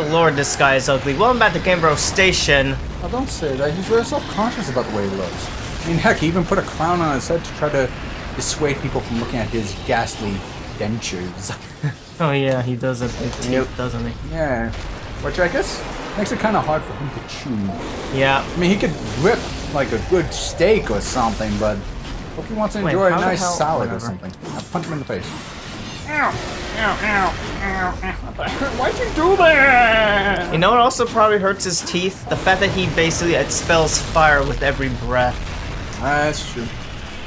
lord, this guy is ugly. Welcome back to Gamebro Station. Oh, don't say that. He's very self-conscious about the way he looks. I mean, heck, he even put a crown on his head to try to dissuade people from looking at his ghastly dentures. Oh yeah, he does have big teeth, doesn't he? Yeah. Which I guess makes it kind of hard for him to chew. Yeah. I mean, he could rip like a good steak or something, but if he wants to enjoy a nice salad or something, I'll punch him in the face. Ow! Ow! Ow! Ow! Why'd you do that? You know what also probably hurts his teeth? The fact that he basically expels fire with every breath. That's true.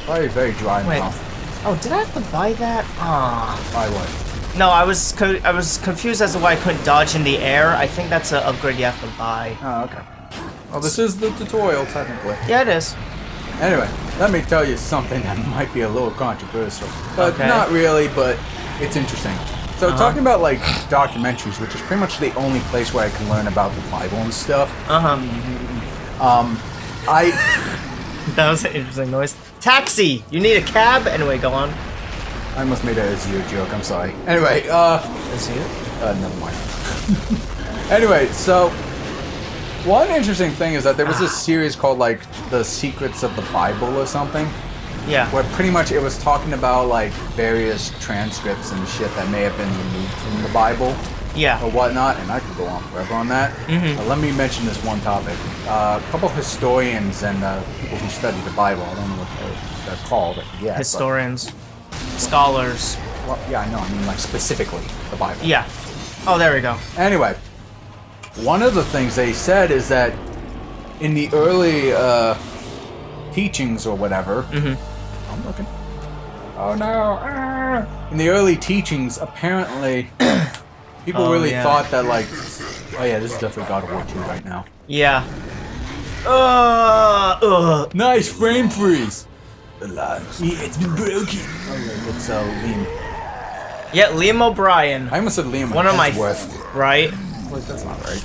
Probably very dry mouth. Oh, did I have to buy that? Ah. Buy what? No, I was confused as to why I couldn't dodge in the air. I think that's an upgrade you have to buy. Oh, okay. Well, this is the tutorial, technically. Yeah, it is. Anyway, let me tell you something that might be a little controversial. But not really, but it's interesting. So talking about, like, documentaries, which is pretty much the only place where I can learn about the Bible and stuff. That was an interesting noise. Taxi! You need a cab? Anyway, go on. I almost made a Azir joke, I'm sorry. Anyway, Azir? Never mind. Anyway, so one interesting thing is that there was this series called, like, The Secrets of the Bible or something. Yeah. Where pretty much it was talking about, like, various transcripts and shit that may have been removed from the Bible. Yeah. Or whatnot, and I could go on forever on that. But let me mention this one topic. A couple historians and people who study the Bible, I don't know what they're called yet. Historians. Scholars. Well, yeah, I know. I mean, like, specifically the Bible. Yeah. Oh, there we go. Anyway, one of the things they said is that in the early teachings or whatever... I'm looking. Oh, no. In the early teachings, apparently... People really thought that, like, oh yeah, this is definitely God of War 2 right now. Yeah. Nice frame freeze. It's been broken. Oh, it's Liam. Yeah, Liam O'Brien. I almost said Liam. One of my right. Wait, that's not right.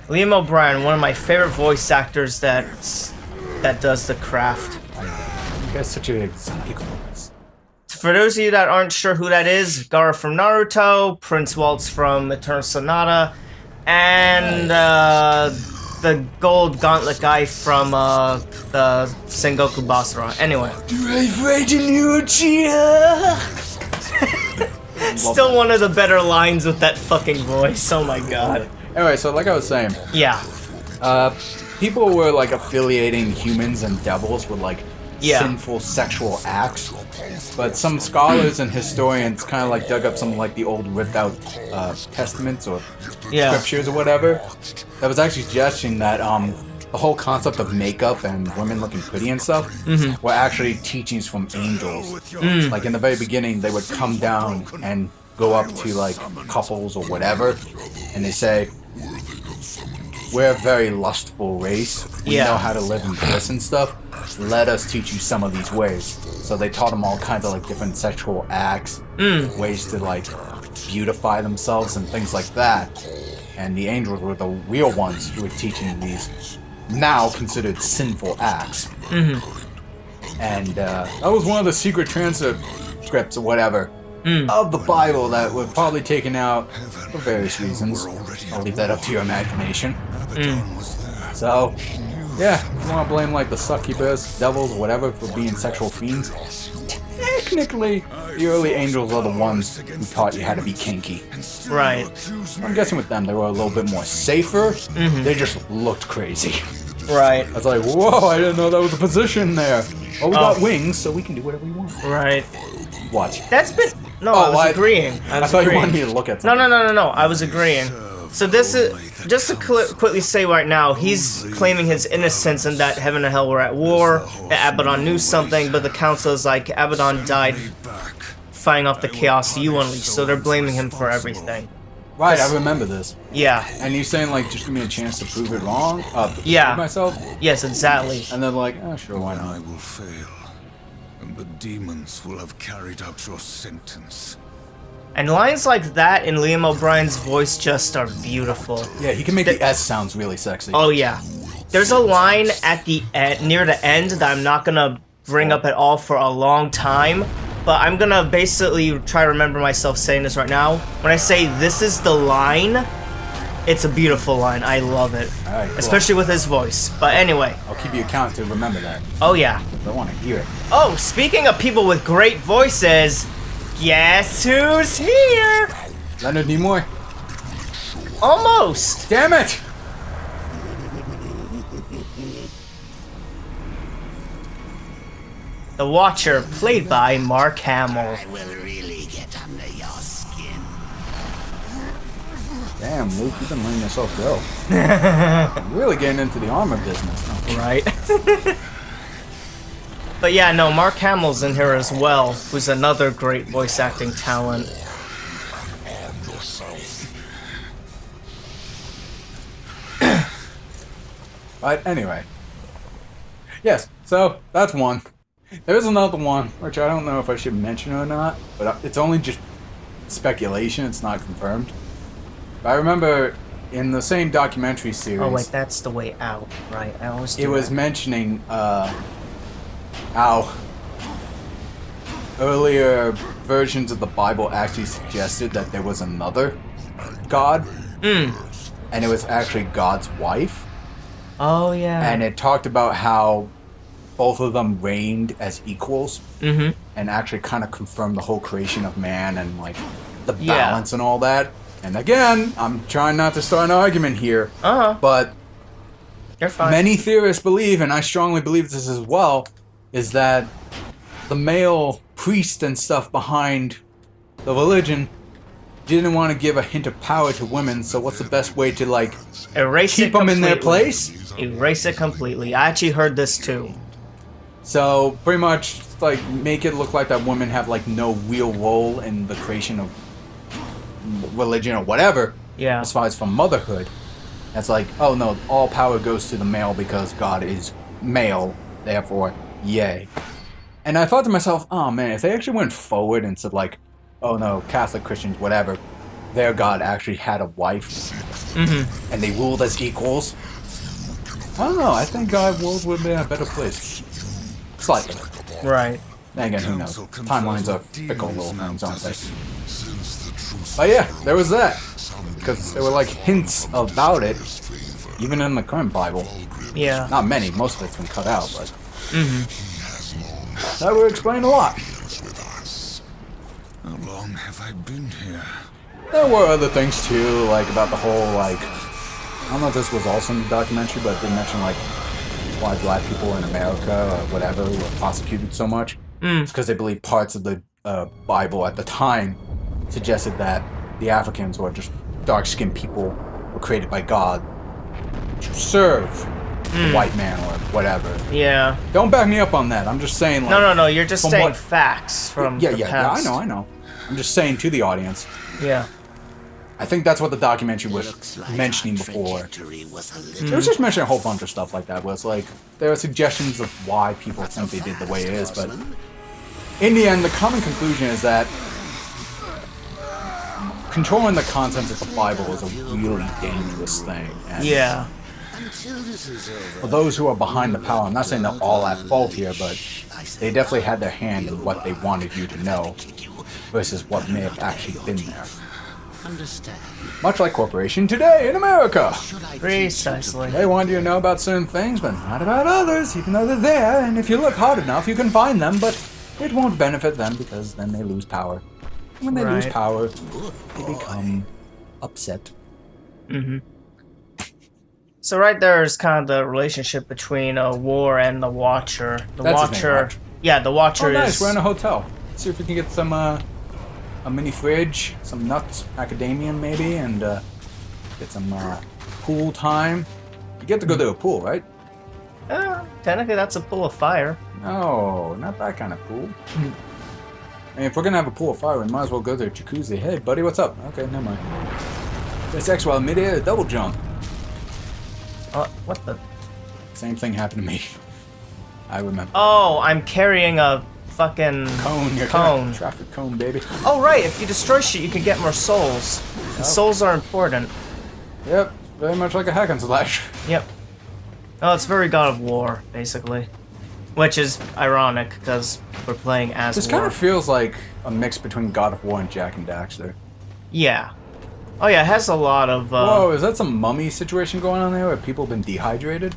Liam O'Brien, one of my favorite voice actors that does the craft. You guys such an exotic voice. For those of you that aren't sure who that is, Gaara from Naruto, Prince Waltz from Eternal Sonata, and the gold gauntlet guy from the Sengoku Basara. Anyway. Still one of the better lines with that fucking voice, oh my god. Anyway, so like I was saying. Yeah. People were like affiliating humans and devils with like sinful sexual acts. But some scholars and historians kind of like dug up some like the old ripped out testaments or scriptures or whatever that was actually suggesting that the whole concept of makeup and women looking pretty and stuff were actually teachings from angels. Like in the very beginning, they would come down and go up to like couples or whatever, and they say, "We're a very lustful race. We know how to live in bliss and stuff. Let us teach you some of these ways." So they taught them all kinds of like different sexual acts, ways to like beautify themselves and things like that. And the angels were the real ones who were teaching these now considered sinful acts. And that was one of the secret transcripts or whatever of the Bible that were probably taken out for various reasons. I'll leave that up to your imagination. So, yeah, if you want to blame like the succubus, devils, whatever for being sexual fiends, technically the early angels are the ones who taught you how to be kinky. Right. I'm guessing with them they were a little bit more safer. They just looked crazy. Right. I was like, whoa, I didn't know that was a position there. Well, we got wings, so we can do whatever we want. Right. Watch. That's been... No, I was agreeing. I thought you wanted me to look at something. No. I was agreeing. So this is... Just to quickly say right now, he's claiming his innocence and that heaven and hell were at war, that Abaddon knew something, but the council is like, Abaddon died fighting off the chaos you unleashed, so they're blaming him for everything. Right, I remember this. Yeah. And you're saying, like, just give me a chance to prove it wrong? Yeah. Prove myself? Yes, exactly. And then, like, oh, sure, why not? I will fail, and the demons will have carried out your sentence. And lines like that in Liam O'Brien's voice just are beautiful. Yeah, he can make the S sounds really sexy. Oh, yeah. There's a line at the near the end that I'm not gonna bring up at all for a long time, but I'm gonna basically try to remember myself saying this right now. When I say this is the line, it's a beautiful line. I love it. Alright, cool. Especially with his voice. But anyway. I'll keep you account to remember that. Oh, yeah. I want to hear it. Oh, speaking of people with great voices, guess who's here? Leonard Nimoy. Almost. Damn it! The Watcher, played by Mark Hamill. I will really get under your skin. Damn, Luke, you've been letting yourself go. You're really getting into the armor business. Huh? Right. But yeah, no, Mark Hamill's in here as well, who's another great voice acting talent. But anyway. Yes, so that's one. There's another one, which I don't know if I should mention or not, but it's only just speculation, it's not confirmed. But I remember in the same documentary series... Oh wait, that's the way out, right? I always do it was that. mentioning how earlier versions of the Bible actually suggested that there was another God, and it was actually God's wife. Oh yeah. And it talked about how both of them reigned as equals, and actually kind of confirmed the whole creation of man and like the balance and all that. And again, I'm trying not to start an argument here, but you're fine. Many theorists believe, and I strongly believe this as well, is that the male priest and stuff behind the religion didn't want to give a hint of power to women, so what's the best way to like keep them in their place? Erase it completely. I actually heard this too. So pretty much like make it look like that women have like no real role in the creation of religion or whatever. Yeah. As far as from motherhood, it's like, oh no, all power goes to the male because God is male, therefore, yay. And I thought to myself, oh man, if they actually went forward and said like, oh no, Catholic Christians, whatever, their God actually had a wife, and they ruled as equals, I don't know, I think our world would be a better place. Slightly. Right. Then again, who knows? Timelines are fickle little things, aren't they? But yeah, there was that. Because there were like hints about it, even in the current Bible. Yeah. Not many, most of it's been cut out, but... that would explain a lot. How long have I been here? There were other things too, like about the whole, like... I don't know if this was also in the documentary, but they mentioned like why black people in America or whatever were prosecuted so much. It's because they believe parts of the Bible at the time suggested that the Africans, or just dark-skinned people, were created by God to serve the white man or whatever. Yeah. Don't back me up on that. I'm just saying, like... No, you're just saying facts from the past. I know. I'm just saying to the audience. Yeah. I think that's what the documentary was mentioning before. It was just mentioning a whole bunch of stuff like that, where it's like, there are suggestions of why people think they did the way it is, but in the end, the common conclusion is that controlling the contents of the Bible is a really dangerous thing. And yeah. for those who are behind the power, I'm not saying they're all at fault here, but they definitely had their hand in what they wanted you to know versus what may have actually been there. Much like corporation today in America. Precisely. They want you to know about certain things, but not about others, even though they're there, and if you look hard enough, you can find them, but it won't benefit them because then they lose power. And when they lose power, they become upset. So right there is kind of the relationship between War and the Watcher. That's his name, Watcher. Yeah, the Watcher Oh, nice. is... We're in a hotel. Let's see if we can get some, a mini fridge, some nuts, macadamia maybe, and get some pool time. You get to go to a pool, right? Technically that's a pool of fire. No, not that kind of pool. And if we're gonna have a pool of fire, we might as well go to a jacuzzi. Hey, buddy, what's up? Okay, never mind. It's actually a mid-air double jump. What the? Same thing happened to me. I remember. Oh, I'm carrying a fucking cone. Traffic cone, baby. Oh, right. If you destroy shit, you can get more souls. And souls are important. Yep, very much like a hack and slash. Yep. Oh, it's very God of War, basically. Which is ironic, because we're playing as This War. kind of feels like a mix between God of War and Jack and Daxter. Yeah. Oh yeah, it has a lot of... Whoa, is that some mummy situation going on there where people have been dehydrated?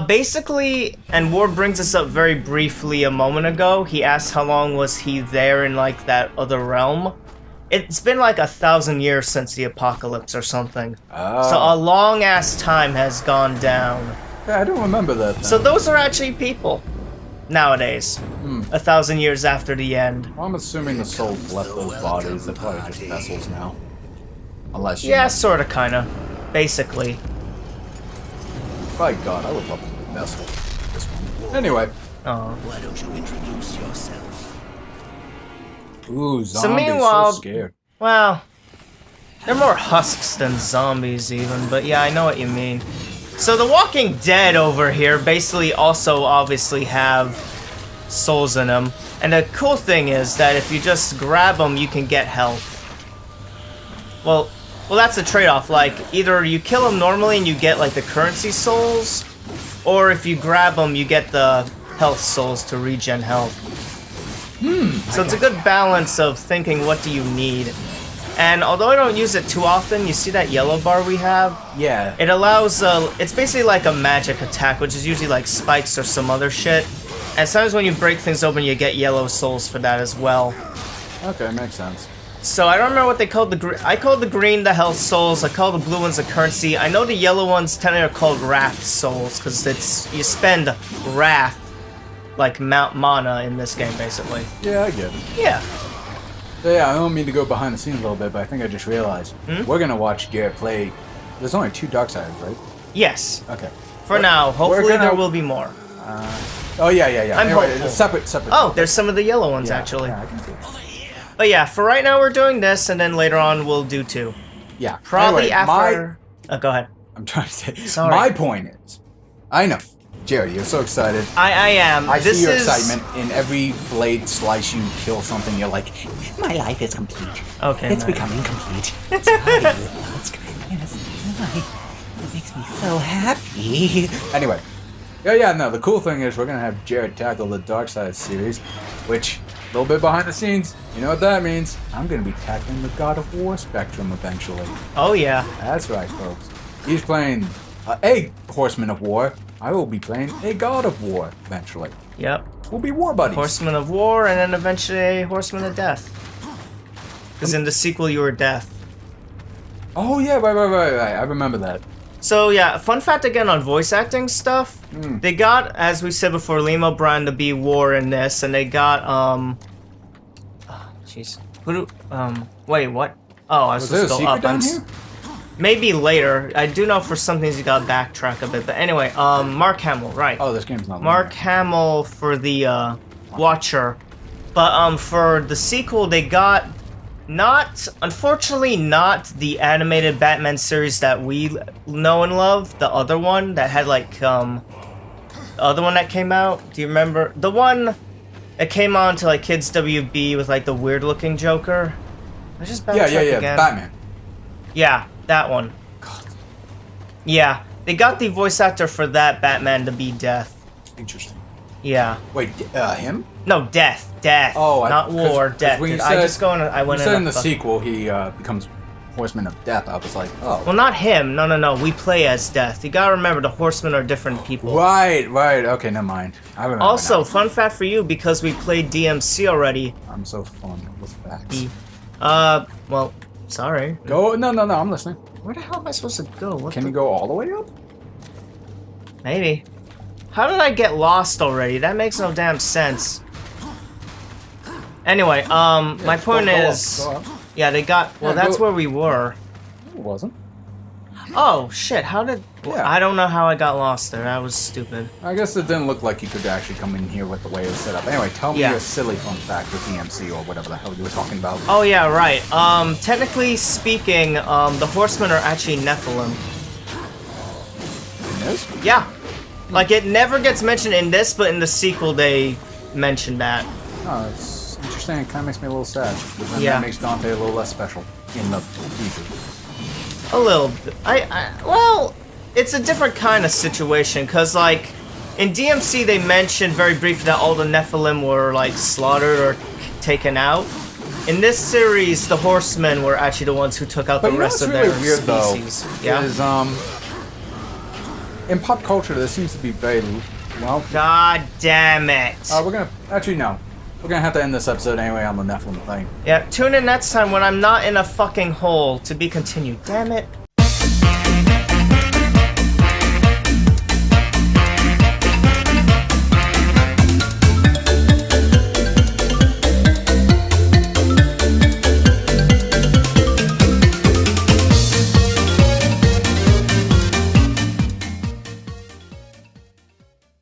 Basically, and War brings us up very briefly a moment ago, he asked how long was he there in, like, that other realm. It's been like 1,000 years since the apocalypse or something. Oh. So a long-ass time has gone down. Yeah, I don't remember that then. So those are actually people. Nowadays. 1,000 years after the end. Well, I'm assuming the souls left those bodies. They're probably just vessels now. Unless you... Yeah, sorta, kinda. Basically. By God, I would love a vessel. This one. Anyway. Oh. Why don't you introduce yourself? Ooh, zombies. meanwhile- So scared. Well, they're more husks than zombies even, but yeah, I know what you mean. So the Walking Dead over here basically also obviously have souls in them. And the cool thing is that if you just grab them, you can get health. Well, that's the trade-off. Like, either you kill them normally and you get, like, the currency souls, or if you grab them, you get the health souls to regen health. So it's a good balance of thinking, what do you need? And although I don't use it too often, you see that yellow bar we have? Yeah. It allows, it's basically like a magic attack, which is usually like spikes or some other shit. And sometimes when you break things open, you get yellow souls for that as well. Okay, makes sense. So I don't remember what they called the green. I called the green the health souls. I call the blue ones the currency. I know the yellow ones technically are called wrath souls because it's you spend wrath, like mana in this game basically. Yeah, I get it. Yeah. So yeah, I don't mean to go behind the scenes a little bit, but I think I just realized we're gonna watch Garrett play. There's only 2 Darksiders, right? Yes. Okay. For now, hopefully gonna- there will be more. Oh yeah. I'm anyway, hopeful. separate. Oh, there's some of the yellow ones actually. Yeah, I can see it. But yeah, for right now we're doing this, and then later on we'll do 2. Yeah. Probably Anyway, after. Oh, go ahead. I'm trying to say. Sorry. My point is, I know, Jerry, you're so excited. I am. I this see your is... excitement in every blade slice you kill something. You're like, my life is complete. Okay. It's man. becoming complete. It's right. It's great. It's right. It makes me so happy. Anyway, yeah. No, the cool thing is we're gonna have Jared tackle the Darksiders series, which a little bit behind the scenes. You know what that means? I'm gonna be tackling the God of War spectrum eventually. Oh yeah. That's right, folks. He's playing a Horseman of War. I will be playing a God of War eventually. Yep. We'll be war buddies. Horseman of War, and then eventually a Horseman of Death. Because in the sequel you were Death. Oh yeah, right. I remember that. So yeah, fun fact again on voice acting stuff. They got, as we said before, Liam O'Brien to be War in this, and they got jeez, wait, what? Oh, I was Was there a supposed to go secret up. down here? Maybe later. I do know for some things you gotta backtrack a bit, but anyway, Mark Hamill, right? Oh, this game's not. Mark Hamill for the Watcher, but for the sequel they got unfortunately not the animated Batman series that we know and love. The other one that had like the other one that came out. Do you remember the one that came on to like Kids WB with like the weird looking Joker? Let's just backtrack Yeah. again. Batman. Yeah, that one. God, Yeah, they got the voice actor for that Batman to be Death. interesting. Yeah. Wait, him? No, Death. Oh, not War. 'cause Death. when you I said- just go in. I You went said in in. the sequel he becomes Horseman of Death. I was like, oh. Well, not him. No. We play as Death. You gotta remember the Horsemen are different people. Right. Okay, never mind. I remember. Also, now. fun fact for you, because we played DMC already. I'm so fun with facts. Well, sorry. Go. No. I'm listening. Where the hell am I supposed to go? What Can the... you go all the way up? Maybe. How did I get lost already? That makes no damn sense. Anyway, my point is, Go up. yeah, they got. Well, Yeah, that's go- where we were. It wasn't. Oh shit! How did? Yeah. I don't know how I got lost there. That was stupid. I guess it didn't look like you could actually come in here with the way it was set up. Anyway, tell me Yeah. your silly fun fact with DMC or whatever the hell you were talking about. Oh yeah, right. Technically speaking, the Horsemen are actually Nephilim. In this? Yeah. Like it never gets mentioned in this, but in the sequel they mentioned that. Oh, it's interesting. It kind of makes me a little sad. Because then Yeah. that makes Dante a little less special in the future. A little bit. Well, it's a different kind of situation, cause like In DMC, they mentioned very briefly that all the Nephilim were like slaughtered or taken out. In this series, the Horsemen were actually the ones who took out the rest of their species. Yeah. Is in pop culture, there seems to be very well. God damn it! We're gonna actually no. We're gonna have to end this episode anyway on the Nephilim thing. Yeah. Tune in next time when I'm not in a fucking hole. To be continued. Damn it.